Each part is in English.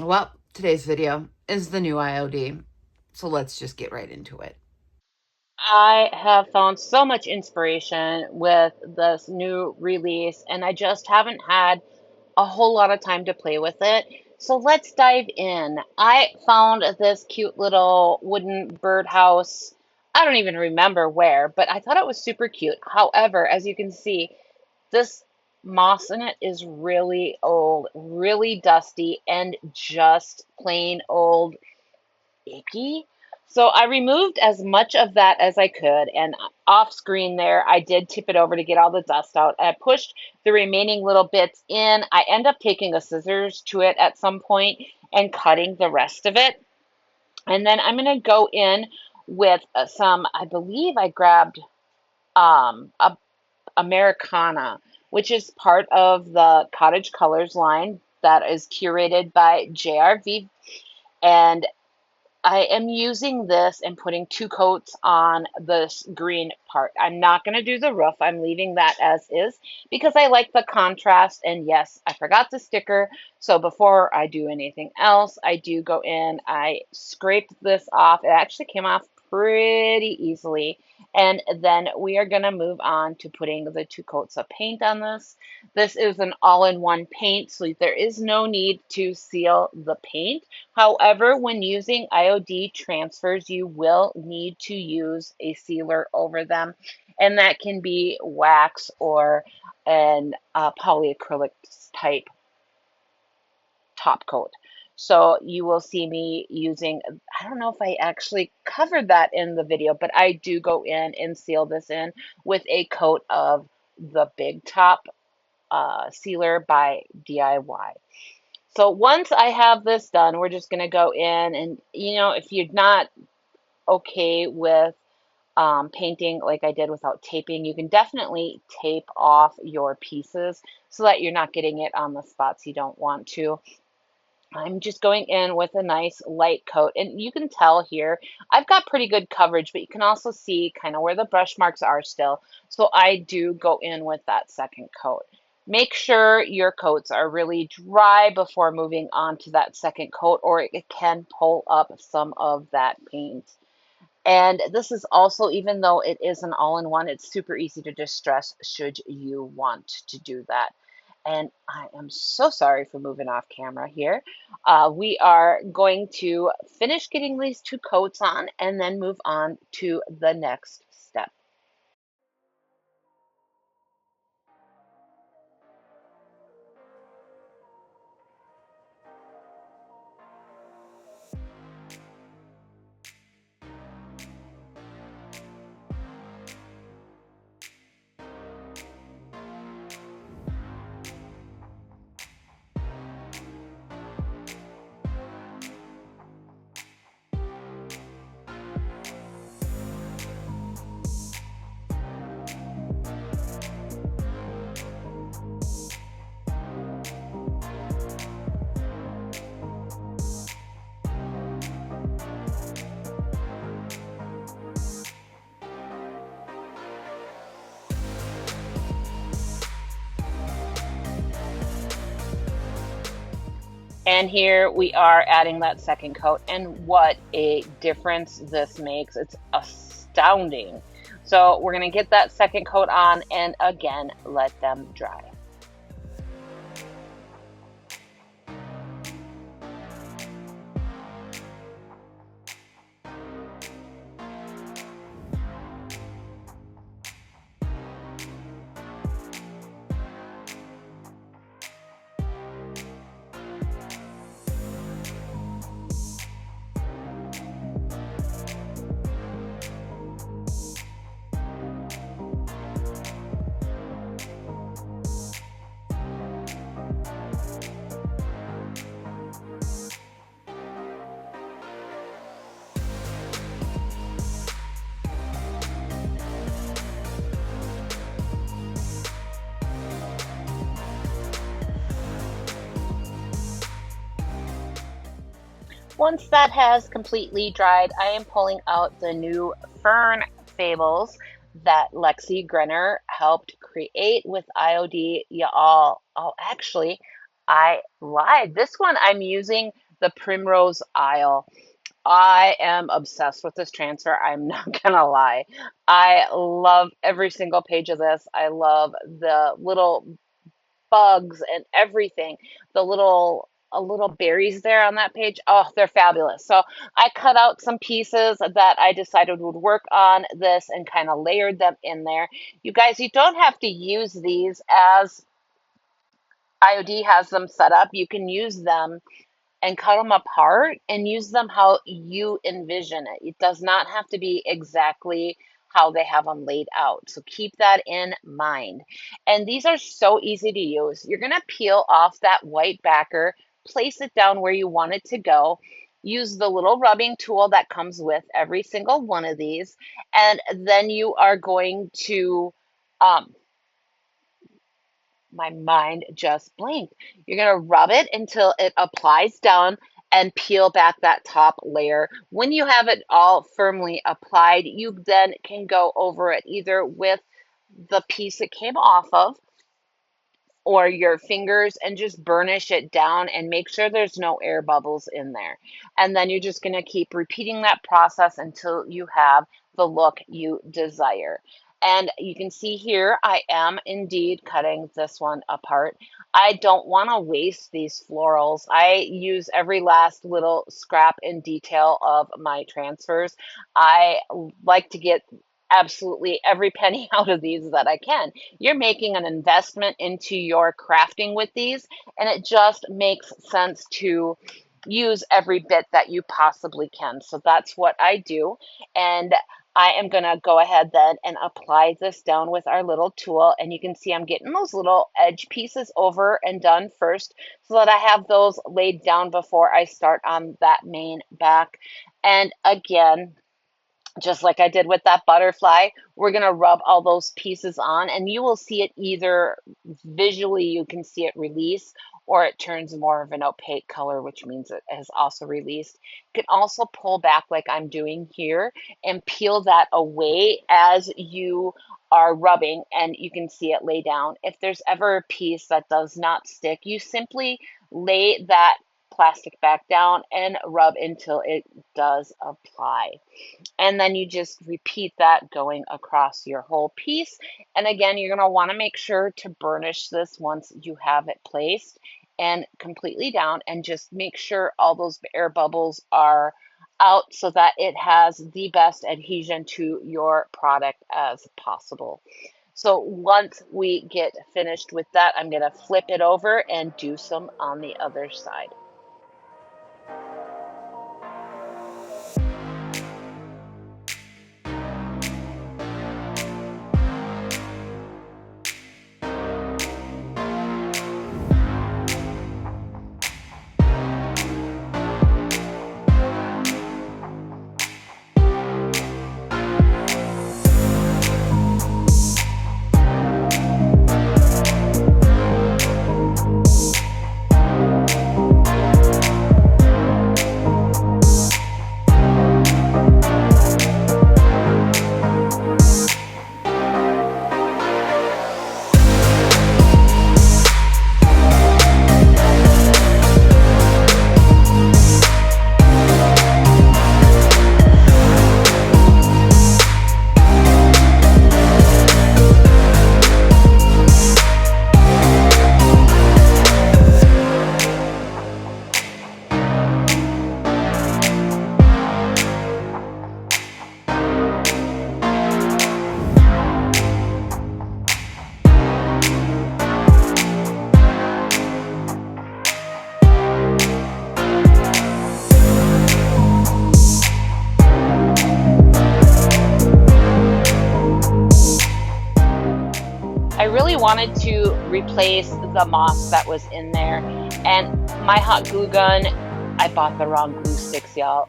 Well, today's video is the new IOD, so let's just get right into it. I have found so much inspiration with this new release, and I just haven't had a whole lot of time to play with it. So let's dive in. I found this cute little wooden birdhouse. I don't even remember where, but I thought it was super cute. However, as you can see, this moss in it is really old, really dusty, and just plain old icky. So I removed as much of that as I could, and off screen there, I did tip it over to get all the dust out. I pushed the remaining little bits in. I end up taking a scissors to it at some point and cutting the rest of it. And then I'm going to go in with some, I believe I grabbed a Americana, which is part of the Cottage Colors line that is curated by JRV. And I am using this and putting two coats on this green part. I'm not going to do the roof. I'm leaving that as is because I like the contrast. And yes, I forgot the sticker. So before I do anything else, I do go in, I scraped this off. It actually came off pretty easily. And then we are going to move on to putting the two coats of paint on this. This is an all-in-one paint, so there is no need to seal the paint. However, when using IOD transfers, you will need to use a sealer over them, and that can be wax or an polyacrylic type top coat. So you will see me using, I don't know if I actually covered that in the video, but I do go in and seal this in with a coat of the Big Top sealer by DIY. So once I have this done, we're just going to go in and, if you're not okay with painting like I did without taping, you can definitely tape off your pieces so that you're not getting it on the spots you don't want to. I'm just going in with a nice light coat, and you can tell here I've got pretty good coverage, but you can also see kind of where the brush marks are still. So I do go in with that second coat. Make sure your coats are really dry before moving on to that second coat, or it can pull up some of that paint. And this is also, even though it is an all-in-one, it's super easy to distress should you want to do that. And I am so sorry for moving off camera here. We are going to finish getting these two coats on and then move on to the next step. And here we are adding that second coat, and what a difference this makes. It's astounding. So we're going to get that second coat on and again, let them dry. Once that has completely dried, I am pulling out the new Fern Fables that Lexi Grenner helped create with IOD. Y'all, oh, actually, I lied. This one I'm using the Primrose Isle. I am obsessed with this transfer. I'm not gonna lie. I love every single page of this. I love the little bugs and everything. The little berries there on that page. Oh, they're fabulous. So I cut out some pieces that I decided would work on this and kind of layered them in there. You guys, you don't have to use these as IOD has them set up. You can use them and cut them apart and use them how you envision it. It does not have to be exactly how they have them laid out. So keep that in mind. And these are so easy to use. You're going to peel off that white backer, place it down where you want it to go. Use the little rubbing tool that comes with every single one of these. And then you are going to um, my mind just blinked. You're going to rub it until it applies down and peel back that top layer. When you have it all firmly applied, you then can go over it either with the piece it came off of or your fingers and just burnish it down and make sure there's no air bubbles in there. And then you're just going to keep repeating that process until you have the look you desire. And you can see here, I am indeed cutting this one apart. I don't want to waste these florals. I use every last little scrap and detail of my transfers. I like to get absolutely every penny out of these that I can. You're making an investment into your crafting with these, and it just makes sense to use every bit that you possibly can. So that's what I do. And I am going to go ahead then and apply this down with our little tool. And you can see I'm getting those little edge pieces over and done first so that I have those laid down before I start on that main back. And again, just like I did with that butterfly, we're going to rub all those pieces on and you will see it either visually, you can see it release, or it turns more of an opaque color, which means it has also released. You can also pull back like I'm doing here and peel that away as you are rubbing and you can see it lay down. If there's ever a piece that does not stick, you simply lay that plastic back down and rub until it does apply. And then you just repeat that going across your whole piece. And again, you're going to want to make sure to burnish this once you have it placed and completely down, and just make sure all those air bubbles are out so that it has the best adhesion to your product as possible. So once we get finished with that, I'm going to flip it over and do some on the other side. I really wanted to replace the moss that was in there, and my hot glue gun, I bought the wrong glue sticks, y'all.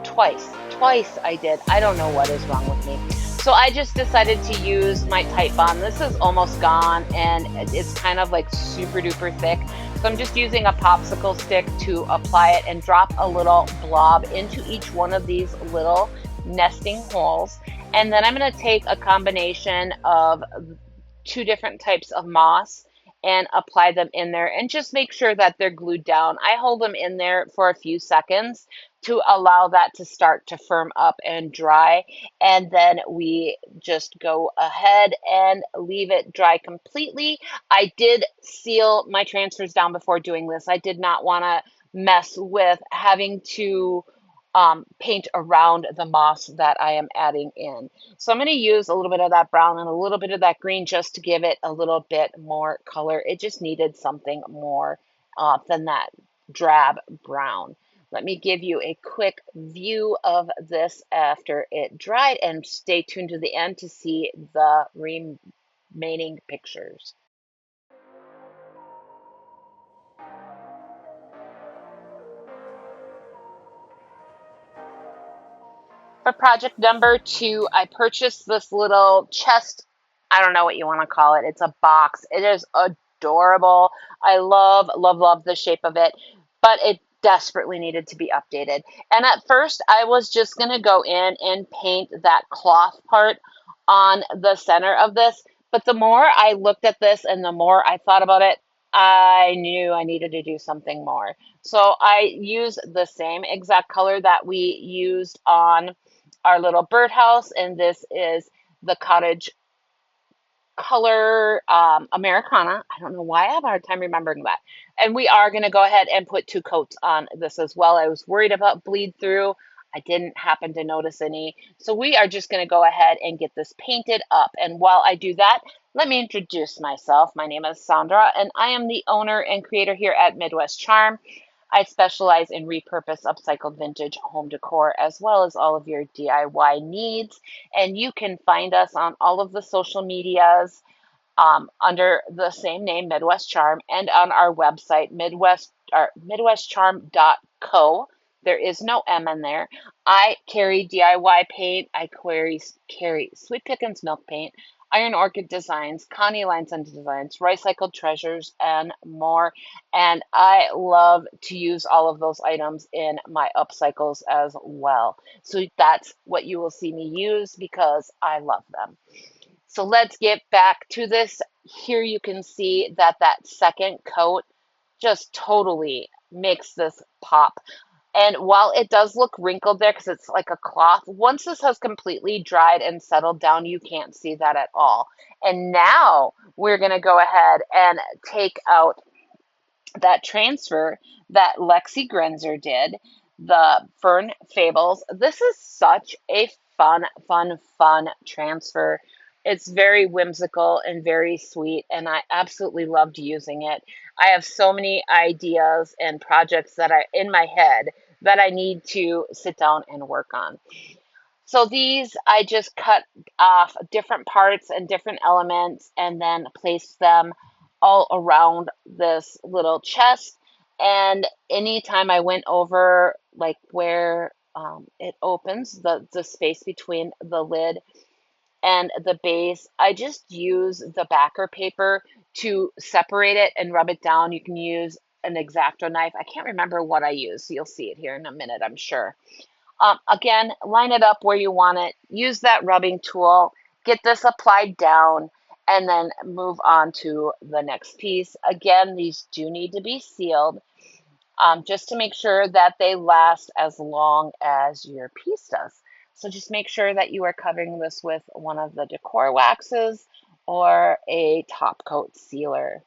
Twice I did. I don't know what is wrong with me. So I just decided to use my Tight Bond. This is almost gone and it's kind of like super duper thick. So I'm just using a popsicle stick to apply it and drop a little blob into each one of these little nesting holes. And then I'm going to take a combination of two different types of moss and apply them in there and just make sure that they're glued down. I hold them in there for a few seconds to allow that to start to firm up and dry. And then we just go ahead and leave it dry completely. I did seal my transfers down before doing this. I did not want to mess with having to paint around the moss that I am adding in. So I'm going to use a little bit of that brown and a little bit of that green just to give it a little bit more color. It just needed something more than that drab brown. Let me give you a quick view of this after it dried, and stay tuned to the end to see the remaining pictures. For project number 2, I purchased this little chest. I don't know what you want to call it. It's a box. It is adorable. I love, love, love the shape of it, but it desperately needed to be updated. And at first, I was just going to go in and paint that cloth part on the center of this. But the more I looked at this and the more I thought about it, I knew I needed to do something more. So I used the same exact color that we used on our little birdhouse, and this is the Cottage color Americana. I don't know why I have a hard time remembering that. And we are going to go ahead and put 2 coats on this as well. I was worried about bleed through. I didn't happen to notice any. So we are just going to go ahead and get this painted up. And while I do that, let me introduce myself. My name is Sandra, and I am the owner and creator here at Midwest Charm. I specialize in repurposed, upcycled vintage home decor, as well as all of your DIY needs. And you can find us on all of the social medias under the same name, Midwest Charm, and on our website, midwestcharm.co. There is no M in there. I carry DIY paint. I carry Sweet Pickins milk paint, Iron Orchid Designs, Connie Lines and Designs, Recycled Treasures, and more. And I love to use all of those items in my upcycles as well. So that's what you will see me use because I love them. So let's get back to this. Here you can see that that second coat just totally makes this pop. And while it does look wrinkled there because it's like a cloth, once this has completely dried and settled down, you can't see that at all. And now we're going to go ahead and take out that transfer that Lexi Grenzer did, the Fern Fables. This is such a fun, fun, fun transfer. It's very whimsical and very sweet, and I absolutely loved using it. I have so many ideas and projects that are in my head that I need to sit down and work on. So these, I just cut off different parts and different elements and then placed them all around this little chest. And anytime I went over like where it opens, the space between the lid and the base, I just use the backer paper to separate it and rub it down. You can use an X-Acto knife. I can't remember what I use, so you'll see it here in a minute, I'm sure. Again, line it up where you want it. Use that rubbing tool. Get this applied down and then move on to the next piece. Again, these do need to be sealed just to make sure that they last as long as your piece does. So just make sure that you are covering this with one of the decor waxes or a top coat sealer.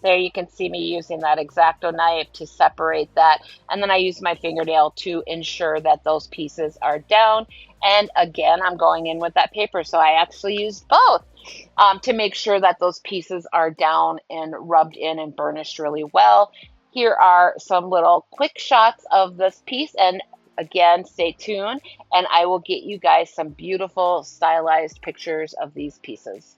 there you can see me using that X-Acto knife to separate that. And then I use my fingernail to ensure that those pieces are down. And again, I'm going in with that paper. So I actually used both to make sure that those pieces are down and rubbed in and burnished really well. Here are some little quick shots of this piece. And again, stay tuned and I will get you guys some beautiful stylized pictures of these pieces.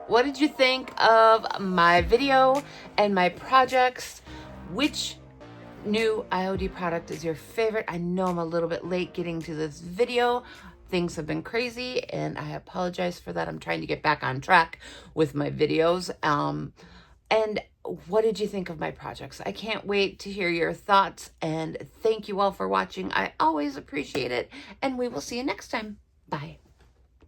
What did you think of my video and my projects? Which new IOD product is your favorite? I know I'm a little bit late getting to this video. Things have been crazy and I apologize for that. I'm trying to get back on track with my videos. And what did you think of my projects? I can't wait to hear your thoughts, and thank you all for watching. I always appreciate it, and we will see you next time. Bye.